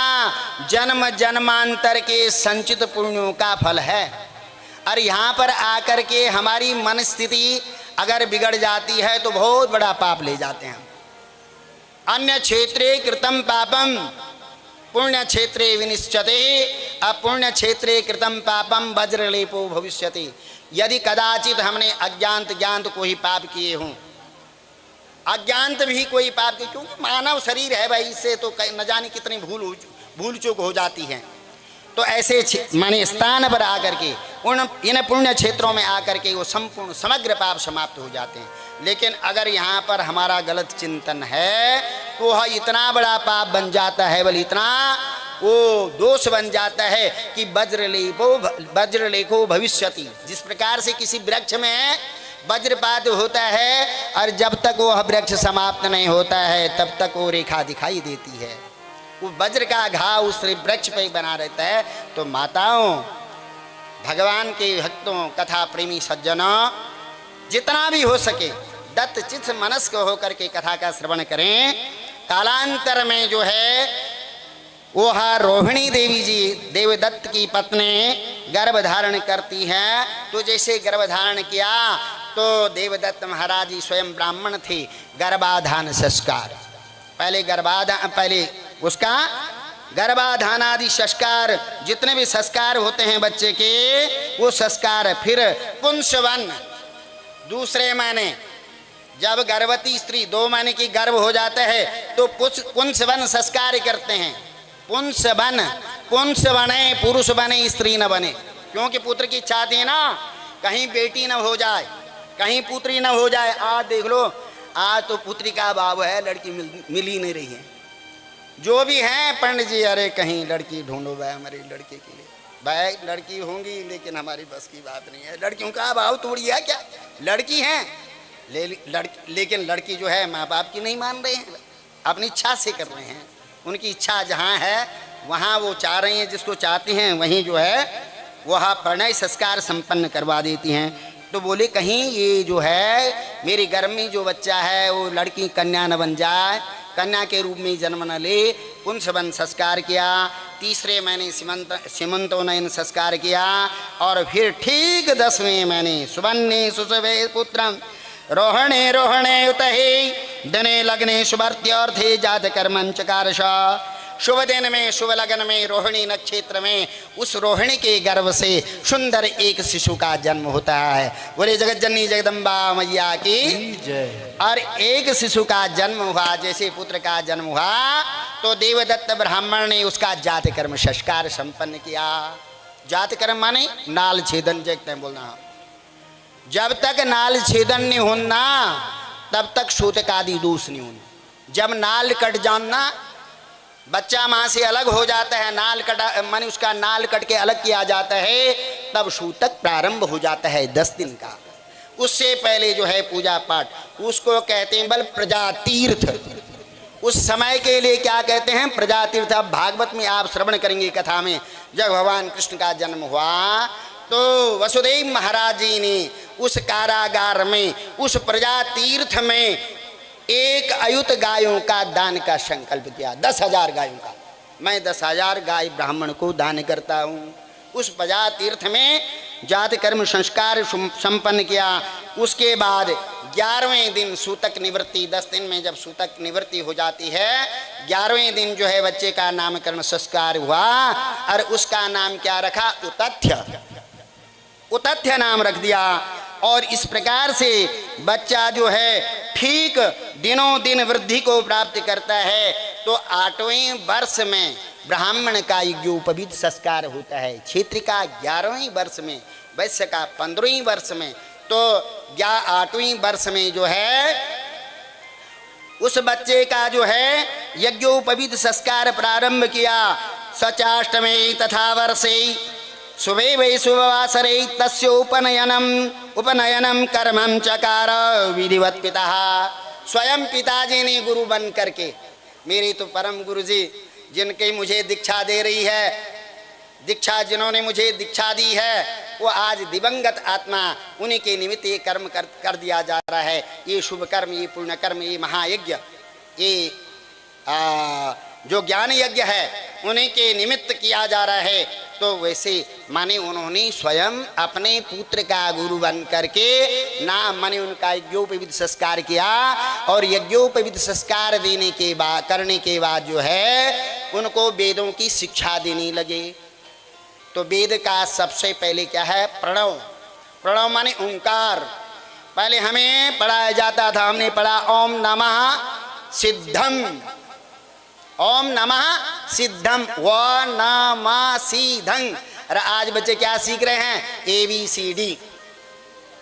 जन्म जन्मांतर के संचित पुण्यों का फल है। और यहाँ पर आकर के हमारी मन स्थिति अगर बिगड़ जाती है तो बहुत बड़ा पाप ले जाते हैं। अन्य क्षेत्रे कृतम पापम पुण्य क्षेत्रे विनिश्चते, अपुण्य क्षेत्रे कृतम पापम वज्रलेपो भविष्यति। यदि कदाचित हमने अज्ञात ज्ञात कोई पाप किए हों, अज्ञात भी कोई पाप किए, क्योंकि मानव शरीर है भाई, इससे तो न जाने कितनी भूल चूक हो जाती है। तो ऐसे माने स्थान पर आकर के इन पुण्य क्षेत्रों में आकर के वो संपूर्ण समग्र पाप समाप्त हो जाते हैं। लेकिन अगर यहाँ पर हमारा गलत चिंतन है तो वह इतना बड़ा पाप बन जाता है, बल इतना वो दोष बन जाता है कि वज्रलेखो भविष्यति। जिस प्रकार से किसी वृक्ष में वज्रपात होता है और जब तक वह वृक्ष समाप्त नहीं होता है तब तक वो रेखा दिखाई देती है, वो वज्र का घाव उस वृक्ष पे बना रहता है। तो माताओं, भगवान के भक्तों, कथा प्रेमी सज्जनों, जितना भी हो सके दत्त चित्त मनस्क होकर के कथा का श्रवण करें। कालांतर में जो है वो रोहिणी देवी जी देवदत्त की पत्नी गर्भ धारण करती हैं। तो जैसे गर्भ धारण किया तो देवदत्त महाराज जी स्वयं ब्राह्मण थे। गर्भाधान संस्कार पहले उसका गर्भाधान आदि संस्कार, जितने भी संस्कार होते हैं बच्चे के, वो संस्कार फिर पुंसवन, दूसरे महीने जब गर्भवती स्त्री 2 महीने की गर्भ हो जाता है तो पुंसवन संस्कार करते हैं। पुंस बने, पुरुष बने, स्त्री न बने, क्योंकि पुत्र की इच्छा थी ना, कहीं बेटी न हो जाए, कहीं पुत्री न हो जाए। आज देख लो, आज तो पुत्री का अभाव है, लड़की मिल ही नहीं रही है। जो भी हैं पंडित जी, अरे कहीं लड़की ढूंढो भाई हमारी लड़के के लिए। भाई लड़की होंगी लेकिन हमारी बस की बात नहीं है, लड़कियों का अभाव तोड़िए क्या, लड़की हैं लेकिन लड़की जो है माँ बाप की नहीं मान रहे हैं, अपनी इच्छा से कर रहे हैं। उनकी इच्छा जहाँ है वहाँ वो चाह रही हैं, जिसको चाहती हैं वहीं जो है वह प्रणय संस्कार संपन्न करवा देती हैं। तो बोले कहीं ये जो है मेरी गर्भ में जो बच्चा है वो लड़की कन्या न बन जाए, कन्या के रूप में जन्म न ले। पुंसवन संस्कार किया, तीसरे महीने सीमंतोनयन संस्कार किया और फिर ठीक 10वें महीने सुबन्ने सुसवे पुत्रम रोहणे रोहणे उतहे दने लग्ने शुभर्त्यार्थे जात कर्मं चकार। शुभ दिन में शुभ लगन में रोहिणी नक्षत्र में उस रोहिणी के गर्भ से सुंदर एक शिशु का जन्म होता है। बोले जगत जननी जगदम्बा मैया की जय। और एक शिशु का जन्म हुआ, जैसे पुत्र का जन्म हुआ तो देवदत्त ब्राह्मण ने उसका जात कर्म संस्कार संपन्न किया। जात कर्म माने नाल छेदन, देखते हैं बोलना, जब तक नाल छेदन नहीं होना तब तक सूतक आदि दोष नहीं होना। जब नाल कट जाना, बच्चा माँ से अलग हो जाता है, नाल कटा माने उसका नाल कट के अलग किया जाता है, तब सूतक प्रारंभ हो जाता है 10 दिन का। उससे पहले जो है पूजा पाठ, उसको कहते हैं बल प्रजातीर्थ। उस समय के लिए क्या कहते हैं, प्रजातीर्थ। अब भागवत में आप श्रवण करेंगे कथा में, जब भगवान कृष्ण का जन्म हुआ तो वसुदेव महाराज जी ने उस कारागार में, उस प्रजातीर्थ में 1 अयुत गायों का दान का संकल्प किया। 10,000 गायों का, मैं 10,000 गाय ब्राह्मण को दान करता हूँ। उस प्रजातीर्थ में जात कर्म संस्कार संपन्न किया। उसके बाद 11वें दिन सूतक निवृत्ति, 10 दिन में जब सूतक निवृत्ति हो जाती है, 11वें दिन जो है बच्चे का नामकरण संस्कार हुआ और उसका नाम क्या रखा, उतथ्य। उतथ्य नाम रख दिया। और इस प्रकार से बच्चा जो है ठीक दिनों दिन वृद्धि को प्राप्त करता है। तो 8वें वर्ष में ब्राह्मण का यज्ञोपवीत संस्कार होता है, क्षेत्र का 11वें वर्ष में, वैश्य का 15वें वर्ष में। तो 8वें वर्ष में जो है उस बच्चे का जो है यज्ञोपवीत संस्कार प्रारंभ किया। सचाष्टमे तथा वर्षे शुभे वै शुभवासरे तस्य उपनयनम कर्मं चकार विधिवत पिता। स्वयं पिताजी ने गुरु बन करके, मेरे तो परम गुरु जी जिनके मुझे दीक्षा दे रही है, दीक्षा जिन्होंने मुझे दीक्षा दी है, वो आज दिवंगत आत्मा उन्हीं के निमित्त ये कर्म कर दिया जा रहा है। ये शुभ कर्म, ये पुण्य कर्म, ये महायज्ञ, ये जो ज्ञान यज्ञ है उन्हीं के निमित्त किया जा रहा है। तो वैसे माने उन्होंने स्वयं अपने पुत्र का गुरु बन करके नाम माने उनका यज्ञोपवीत संस्कार किया, और यज्ञोपवीत संस्कार देने के बाद करने के बाद जो है उनको वेदों की शिक्षा देने लगे। तो वेद का सबसे पहले क्या है? प्रणव। प्रणव माने ओंकार। पहले हमें पढ़ाया जाता था, हमने पढ़ा ओम नमः सिद्धम, ओम नमः सिद्धम, व नमः सिद्धं। और आज बच्चे क्या सीख रहे हैं? ABCD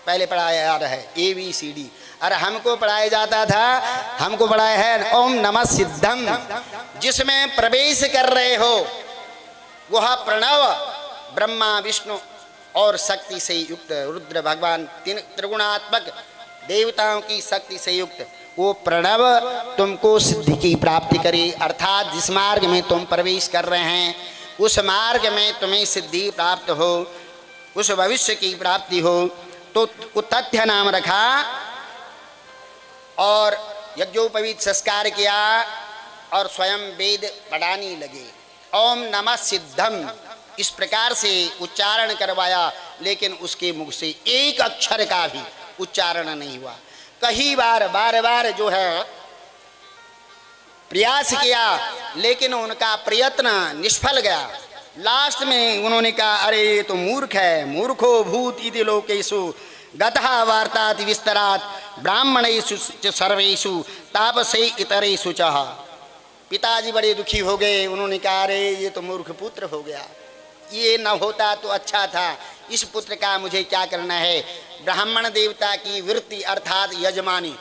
पहले पढ़ाया जा रहा है, ABCD। और हमको पढ़ाया जाता था, हमको पढ़ाया है ओम नमः सिद्धम। जिसमें प्रवेश कर रहे हो वह प्रणव ब्रह्मा विष्णु और शक्ति से युक्त रुद्र भगवान, तीन त्रिगुणात्मक देवताओं की शक्ति से युक्त वो प्रणव तुमको सिद्धि की प्राप्ति करे। अर्थात जिस मार्ग में तुम प्रवेश कर रहे हैं उस मार्ग में तुम्हें सिद्धि प्राप्त हो, उस भविष्य की प्राप्ति हो। तो तथ्य नाम रखा और यज्ञोपवीत संस्कार किया और स्वयं वेद पढ़ाने लगे। ओम नमः सिद्धम इस प्रकार से उच्चारण करवाया, लेकिन उसके मुख से एक अक्षर का भी उच्चारण नहीं हुआ। कई बार बार जो है प्रयास किया, लेकिन उनका प्रयत्न निष्फल गया। लास्ट में उन्होंने कहा, अरे ये तो मूर्ख है, मूर्खो भूत इति लोकेषु गतः वार्ताति विस्तरात् ब्राह्मणेषु च सर्वेषु तापसे इतरेषु च। पिताजी बड़े दुखी हो गए। उन्होंने कहा, अरे ये तो मूर्ख पुत्र हो गया, ये न होता तो अच्छा था, इस पुत्र का मुझे क्या करना है। ब्राह्मण देवता की वृत्ति अर्थात यजमानी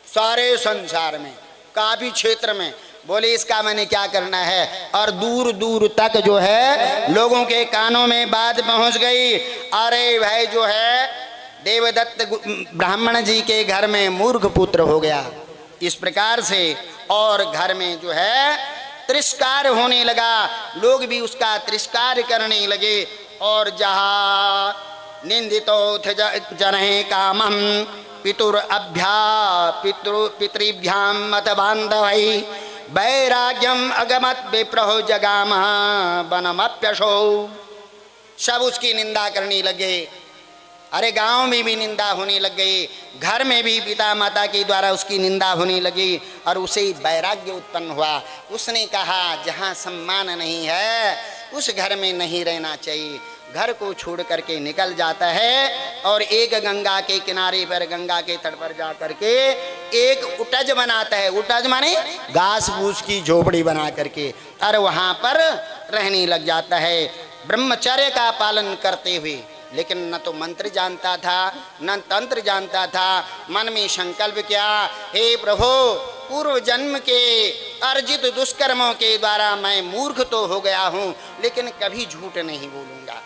सारे संसार में काफी क्षेत्र में, बोले इसका मैंने क्या करना है। और दूर दूर तक जो है लोगों के कानों में बात पहुंच गई, अरे भाई जो है देवदत्त ब्राह्मण जी के घर में मूर्ख पुत्र हो गया। इस प्रकार से और घर में जो है तिरस्कार होने लगा, लोग भी उसका तिरस्कार करने लगे। और जहाँ निंदितोथ जनहे कामं पितृभ्यां मत बांधवै वैराग्यम अगमत विप्रहो जगाम वनमप्यशो। सब उसकी निंदा करने लगे। अरे गांव में भी निंदा होने लग गई, घर में भी पिता माता के द्वारा उसकी निंदा होने लगी और उसे वैराग्य उत्पन्न हुआ। उसने कहा जहाँ सम्मान नहीं है उस घर में नहीं रहना चाहिए। घर को छोड़ करके निकल जाता है और एक गंगा के किनारे पर, गंगा के तट पर जा करके एक उटज बनाता है। उटज माने घास फूस की झोपड़ी बना करके, और वहाँ पर रहने लग जाता है ब्रह्मचर्य का पालन करते हुए। लेकिन न तो मंत्र जानता था न तंत्र जानता था। मन में संकल्प किया, हे प्रभु पूर्व जन्म के अर्जित दुष्कर्मों के द्वारा मैं मूर्ख तो हो गया हूँ, लेकिन कभी झूठ नहीं बोलूँगा,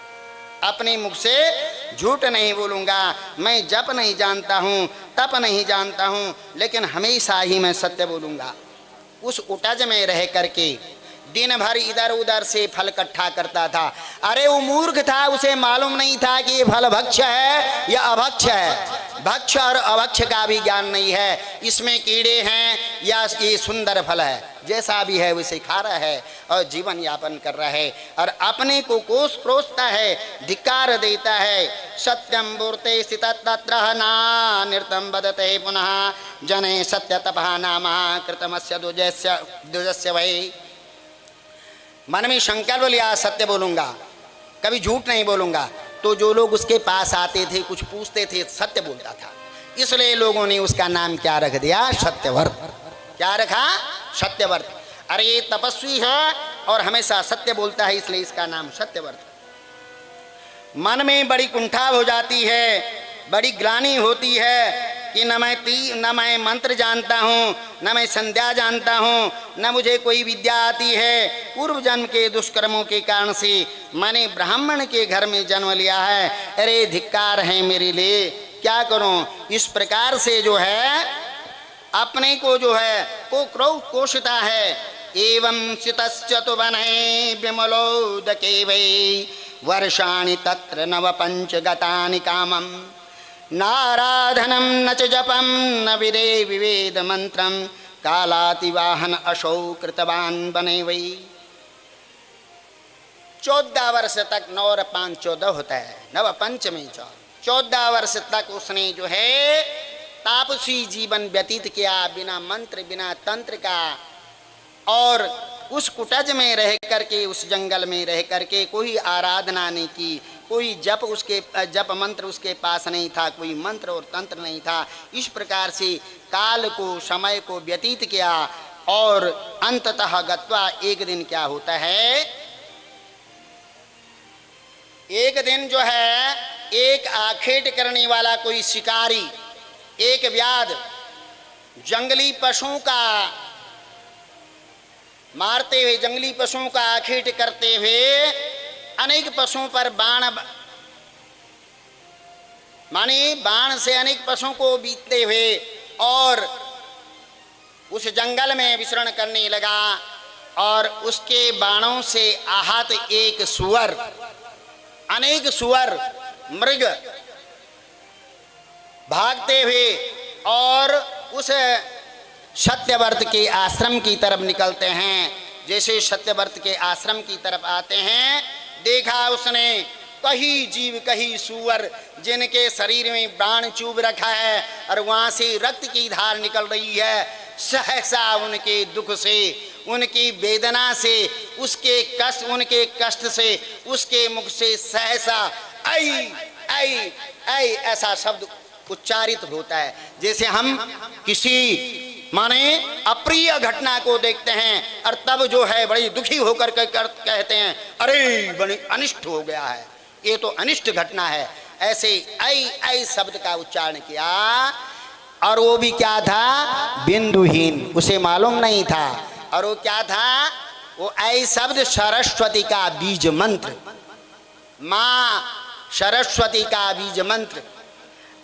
अपने मुख से झूठ नहीं बोलूँगा। मैं जप नहीं जानता हूँ, तप नहीं जानता हूँ, लेकिन हमेशा ही मैं सत्य बोलूँगा। उस उटज में रह करके दिन भर इधर उधर से फल इकट्ठा करता था। अरे वो मूर्ख था, उसे मालूम नहीं था कि ये फल भक्ष्य है या अभक्ष्य है। भक्ष्य और अभक्ष्य का भी ज्ञान नहीं है, इसमें कीड़े हैं या ये सुंदर फल है, जैसा भी है वैसे खा रहा है और जीवन यापन कर रहा है और अपने को कोस प्रोसता है, धिक्कार देता है। सत्यम मूर्ते स्थित तत्र ना नृतम बदते पुनः जने सत्य तपः नाम कृतमस्य दुजस्य वै। मन में संकल्प लिया, सत्य बोलूँगा, कभी झूठ नहीं बोलूँगा। तो जो लोग उसके पास आते थे, कुछ पूछते थे, सत्य बोलता था। इसलिए लोगों ने उसका नाम क्या रख दिया? सत्यव्रत। क्या रखा? सत्यव्रत। अरे ये तपस्वी है और हमेशा सत्य बोलता है, इसलिए इसका नाम सत्यव्रत। मन में बड़ी कुंठा हो जाती है, बड़ी ग्लानि होती है कि न मैं मंत्र जानता हूँ, न मैं संध्या जानता हूँ, न मुझे कोई विद्या आती है। पूर्व जन्म के दुष्कर्मों के कारण से मैंने ब्राह्मण के घर में जन्म लिया है। अरे धिक्कार है मेरे लिए, क्या करूँ? इस प्रकार से जो है अपने को जो है को क्रोध कोशता है। एवं चितश्च तु वने विमलोदके वै वर्षाणि तत्र नव पंचगतानि कामं नाराधनं न च जपं न विदे विवेद मंत्रं कालातिवाहन असौ कृतवान बने वै। 14 वर्ष तक 9 और 5 14 होता है, नव पंचमी 14 वर्ष तक उसने जो है तापसी जीवन व्यतीत किया, बिना मंत्र बिना तंत्र का, और उस कुटज में रह करके, उस जंगल में रह करके कोई आराधना नहीं की, कोई जप मंत्र उसके पास नहीं था, कोई मंत्र और तंत्र नहीं था। इस प्रकार से काल को, समय को व्यतीत किया और अंततः गत्वा एक दिन क्या होता है, एक दिन जो है एक आखेट करने वाला कोई शिकारी, एक व्याध जंगली पशुओं का मारते हुए, जंगली पशुओं का आखेट करते हुए अनेक पशुओं पर बाण से अनेक पशुओं को बीतते हुए और उस जंगल में विचरण करने लगा। और उसके बाणों से आहत एक सुअर, अनेक सुअर मृग भागते हुए और उस सत्यव्रत के आश्रम की तरफ निकलते हैं। जैसे सत्यव्रत के आश्रम की तरफ आते हैं, देखा उसने कहीं जीव कहीं सुअर जिनके शरीर में बाण चुभ रखा है और वहां से रक्त की धार निकल रही है। सहसा उनके दुख से, उनकी वेदना से, उनके कष्ट से, उसके मुख से सहसा आई आई आई ऐसा शब्द उच्चारित होता है। जैसे हम किसी माने अप्रिय घटना को देखते हैं और तब जो है बड़ी दुखी होकर कहते हैं अरे बड़ी अनिष्ट हो गया है, ये तो अनिष्ट घटना है। ऐसे आई आई शब्द का उच्चारण किया और वो भी क्या था, बिंदुहीन, उसे मालूम नहीं था। और वो क्या था, वो आई शब्द सरस्वती का बीज मंत्र, माँ सरस्वती का बीज मंत्र,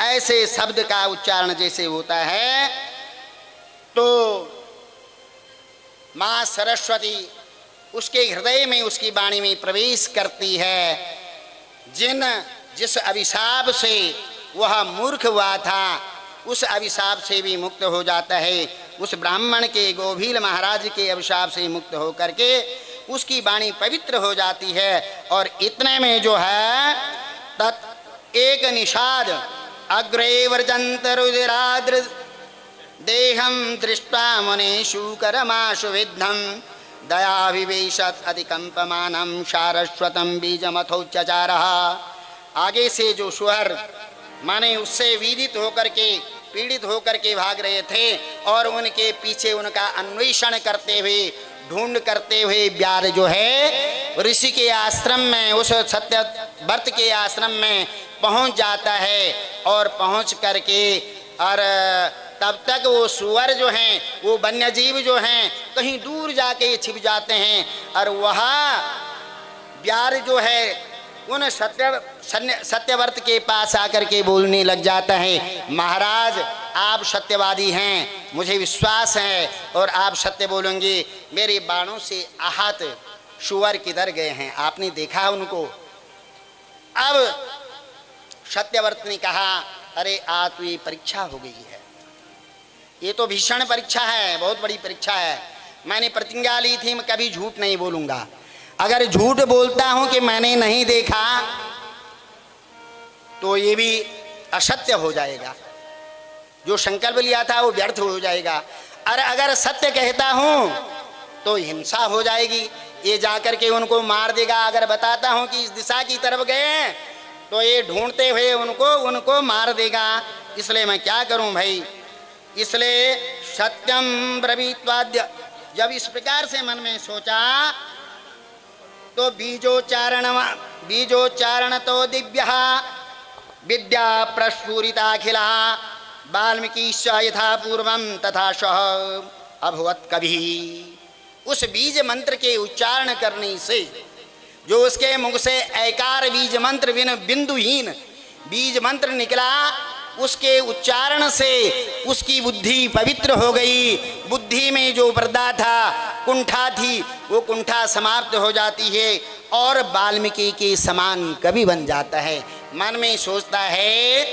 ऐसे शब्द का उच्चारण जैसे होता है तो माँ सरस्वती उसके हृदय में, उसकी वाणी में प्रवेश करती है। जिस अभिशाप से वह मूर्ख हुआ था उस अभिशाप से भी मुक्त हो जाता है। उस ब्राह्मण के, गोभील महाराज के अभिशाप से मुक्त हो करके उसकी वाणी पवित्र हो जाती है। और इतने में जो है तत् एक निषाद अग्रे वर्जंत रुदिराद्र देहम दृष्ट्वा मुनेषु करमाशु विद्धम दयाविवेशत अधिकंपमानम सारस्वतम बीजमथोच्चारः। आगे से जो सुअर माने उससे विदित होकर के, पीड़ित होकर के भाग रहे थे और उनके पीछे उनका अन्वेषण करते हुए, ढूंढ करते हुए व्याध जो है ऋषि के आश्रम में, उस सत्यव्रत के आश्रम में पहुंच जाता है। और पहुंच करके और तब तक वो सुअर जो हैं, वो वन्यजीव जो हैं कहीं दूर जाके छिप जाते हैं और वहाँ व्याध जो है उन सत्यव्रत के पास आकर के बोलने लग जाता है, महाराज आप सत्यवादी हैं, मुझे विश्वास है और आप सत्य बोलेंगे। मेरे बाणों से आहत सुअर किधर गए हैं, आपने देखा उनको? अब सत्यव्रत ने कहा अरे आज तो ये परीक्षा हो गई है, ये तो भीषण परीक्षा है, बहुत बड़ी परीक्षा है। मैंने प्रतिज्ञा ली थी मैं कभी झूठ नहीं बोलूंगा। अगर झूठ बोलता हूं कि मैंने नहीं देखा तो ये भी असत्य हो जाएगा, जो संकल्प लिया था वो व्यर्थ हो जाएगा। और अगर सत्य कहता हूं तो हिंसा हो जाएगी, ये जाकर के उनको मार देगा। अगर बताता हूं कि इस दिशा की तरफ गए तो ये ढूंढते हुए उनको मार देगा। इसलिए मैं क्या करूं भाई, इसलिए सत्यम ब्रवीत्वाद्य। जब इस प्रकार से मन में सोचा तो बीजोच्चारण तो दिव्य विद्या प्रस्फुरिताखिला वाल्मीकि यथा पूर्वम तथा सह अभवत कभी। उस बीज मंत्र के उच्चारण करने से जो उसके मुख से ऐकार बीज मंत्र बिंदुहीन बीज मंत्र निकला उसके उच्चारण से उसकी बुद्धि पवित्र हो गई। बुद्धि में जो पर्दा था, कुंठा थी, वो कुंठा समाप्त हो जाती है और वाल्मीकि के समान कवि बन जाता है। मन में सोचता है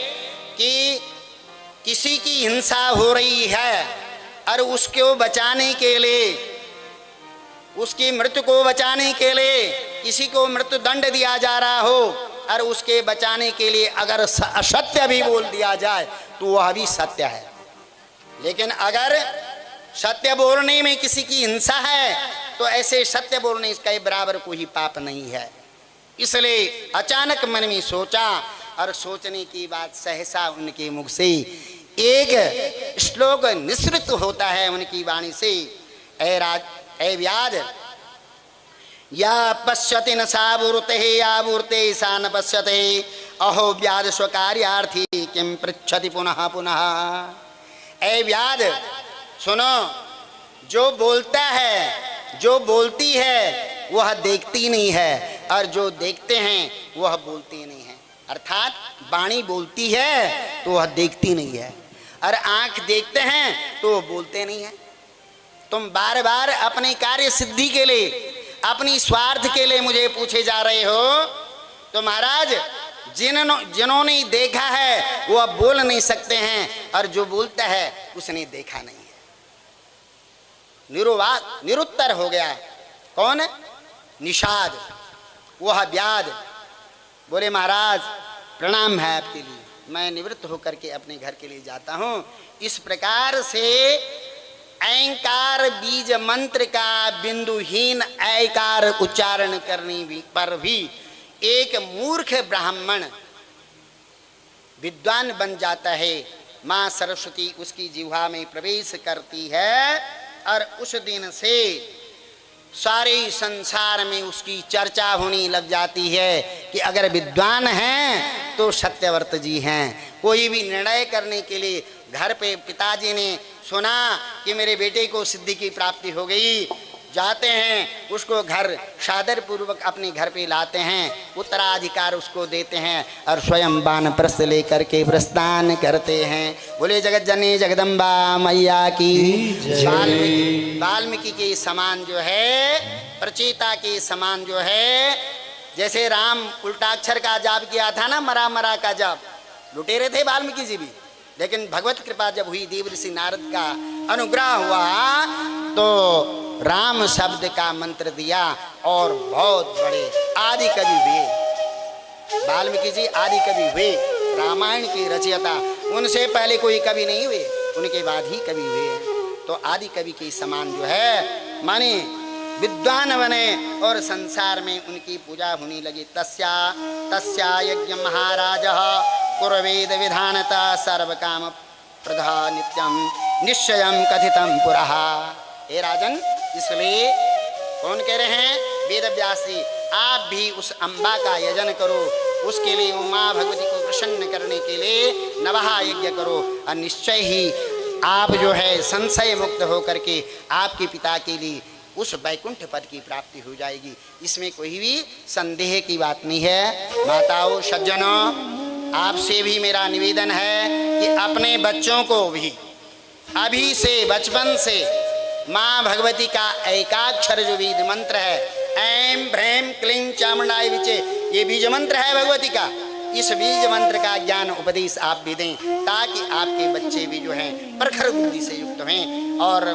कि किसी की हिंसा हो रही है और उसको बचाने के लिए, उसकी मृत्यु को बचाने के लिए किसी को मृत्यु दंड दिया जा रहा हो और उसके बचाने के लिए अगर असत्य भी बोल दिया जाए तो वह भी सत्य है। लेकिन अगर सत्य बोलने में किसी की हिंसा है तो ऐसे सत्य बोलने के बराबर कोई पाप नहीं है। इसलिए अचानक मन में सोचा और सोचने की बात सहसा उनके मुख से एक श्लोक निसृत होता है उनकी वाणी से। ऐ व्याध, या पश्यति न सावूर्ते यावूर्ते सा न पश्यते, अहो व्याध स्वकार्यार्थी किम पृच्छति पुनः पुनः। ऐ व्याध सुनो, जो बोलता है, जो बोलती है वह देखती नहीं है और जो देखते हैं वह बोलती नहीं है। अर्थात वाणी बोलती है तो वह देखती नहीं है और आंख देखते हैं तो वह बोलते नहीं है। तुम बार बार अपनी कार्य सिद्धि के लिए, अपनी स्वार्थ के लिए मुझे पूछे जा रहे हो। तो महाराज, जिन्होंने देखा है वो अब बोल नहीं सकते हैं और जो बोलता है उसने देखा नहीं है। निरुत्तर हो गया। कौन? निषाद, वह व्याध। बोले महाराज प्रणाम है आपके लिए, मैं निवृत्त होकर के अपने घर के लिए जाता हूँ। इस प्रकार से ऐंकार बीज मंत्र का बिंदुहीन ऐकार उच्चारण करने पर भी एक मूर्ख ब्राह्मण विद्वान बन जाता है। माँ सरस्वती उसकी जिह्वा में प्रवेश करती है और उस दिन से सारे संसार में उसकी चर्चा होने लग जाती है कि अगर विद्वान हैं तो सत्यव्रत जी हैं। कोई भी निर्णय करने के लिए घर पे पिताजी ने सुना कि मेरे बेटे को सिद्धि की प्राप्ति हो गई, जाते हैं उसको घर सादर पूर्वक अपने घर पे लाते हैं, उत्तराधिकार उसको देते हैं और स्वयं वानप्रस्थ लेकर के प्रस्थान करते हैं। बोले जगत जननी जगदम्बा मैया की। वाल्मीकि के समान जो है, प्रचेता के समान जो है, जैसे राम उल्टाक्षर का जाप किया था ना, मरा मरा का जाप, लुटेरे थे वाल्मीकि जी भी, लेकिन भगवत कृपा जब हुई, देव ऋषि नारद का अनुग्रह हुआ तो राम शब्द का मंत्र दिया और बहुत बड़े आदि कवि हुए। वाल्मीकि जी आदि कवि हुए, रामायण की रचयिता। उनसे पहले कोई कवि नहीं हुए, उनके बाद ही कवि हुए। तो आदि कवि के समान जो है माने विद्वान बने और संसार में उनकी पूजा होने लगी। तस्या यज्ञ महाराज कुर्वेद विधानता सर्व काम प्रधा नित्यम निश्चयम कथितम पुरः। हे राजन, इसलिए कौन कह रहे हैं? वेद व्यास जी, आप भी उस अम्बा का यजन करो, उसके लिए उमा भगवती को प्रसन्न करने के लिए नवहा यज्ञ करो और निश्चय ही आप जो है संशय मुक्त होकर के आपके पिता के लिए उस वैकुंठ पद की प्राप्ति हो जाएगी। इसमें कोई भी संदेह की बात नहीं है। माताओं सज्जनों, आपसे भी मेरा निवेदन है कि अपने बच्चों को भी अभी से बचपन से माँ भगवती का एकाक्षर जो बीज मंत्र है, ऐं भ्रैं क्लीं चामुंडाय विचे, ये बीज मंत्र है भगवती का। इस बीज मंत्र का ज्ञान उपदेश आप भी दें ताकि आपके बच्चे भी जो हैं प्रखर बुद्धि से युक्त हैं और